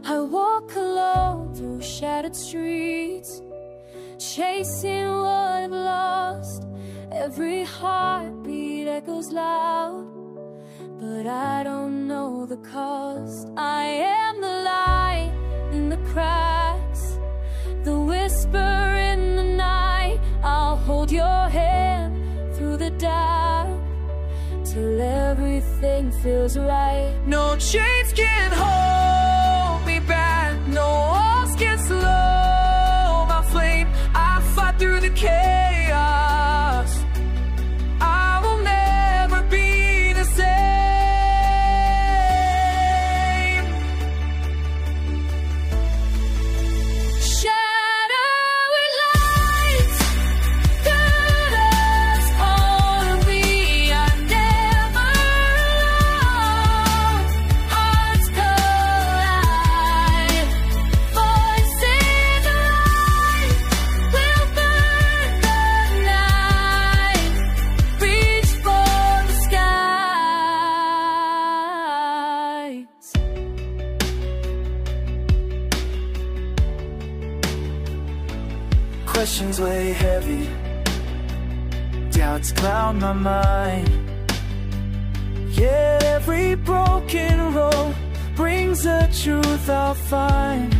I walk alone through shattered streets, chasing what I've lost. Every heartbeat echoes loud, but I don't know the cost. I am the light in the cracks, the whisper in the night. I'll hold your hand through the dark till everything feels right. No chains can hold me back, no walls can slow my flame. I fight through the chaos, I will never be the same. Shadowy lights guide us on, we are never alone. Hearts collide, voices arise. We'll burn the night, reach for the skies. Questions weigh heavy, doubts cloud my mind. Yet every broken road brings a truth I'll find.